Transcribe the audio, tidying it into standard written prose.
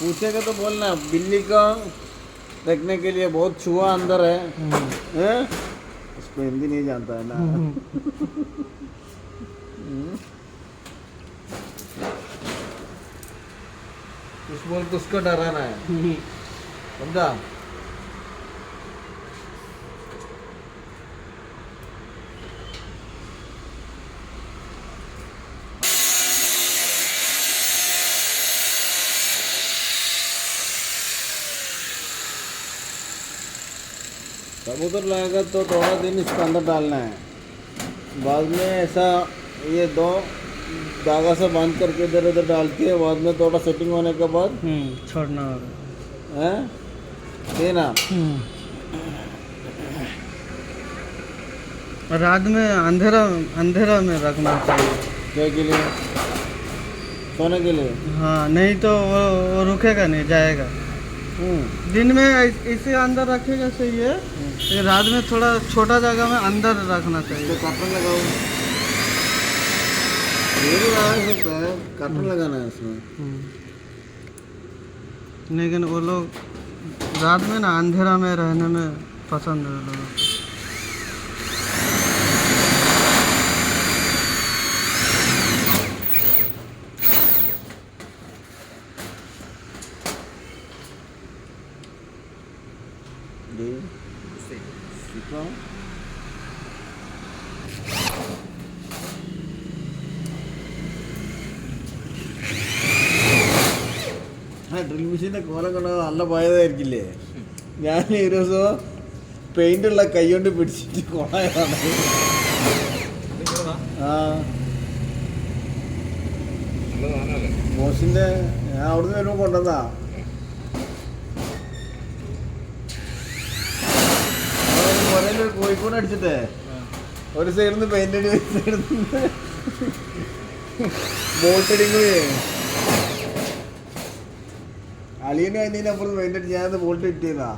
पूछेगा तो बोलना बिल्ली का रखने के लिए बहुत चूहा अंदर है, हैं? उसको हिंदी नहीं जानता है ना। कुछ बोल तो उसको डराना है, समझा? कबूतर लगेगा तो थोड़ा दिन इसके अंदर डालना है, बाद में ऐसा ये दो धागा से बांध करके इधर उधर डाल के बाद में थोड़ा सेटिंग होने के बाद छोड़ना होगा। हैं देना। रात में अंधेरा अंधेरा में रखना चाहिए। क्या के लिए? सोने के लिए। हाँ, नहीं तो वो रुकेगा नहीं, जाएगा। दिन में इसे अंदर रखेगा सही है, ये रात में थोड़ा छोटा जगह में अंदर रखना तो चाहिए। काटन लगाओ, ये भी लगा सकता है, काटन लगाना है इसमें। लेकिन वो लोग रात में ना अंधेरा में रहने में पसंद है लोगों को। सीखा ഡ്രിൽ മെഷീൻ്റെ കോലം കണ്ട നല്ല പോയതായിരിക്കില്ലേ? ഞാൻ ഈ ദിവസം പെയിൻ്റുള്ള കൈ കൊണ്ട് പിടിച്ചിട്ട് കോളായതാണ്. ആ ബോസിൻ്റെ ഞാൻ അവിടുന്ന് വരുമ്പോൾ കൊണ്ടുവന്നാ. കോഴിക്കോട് അടിച്ചിട്ടേ ഒരു സൈഡിൽ നിന്ന് പെയിൻ്റ് അടി, ഒരു സൈഡിൽ നിന്ന് ബോൾട്ടടിയും കൂടി. അളിയനും അതിനപ്പുറത്ത് പെയിൻ്റ് അടിച്ച് ഞാനത് ബോൾട്ട് ഇട്ടിയതാ.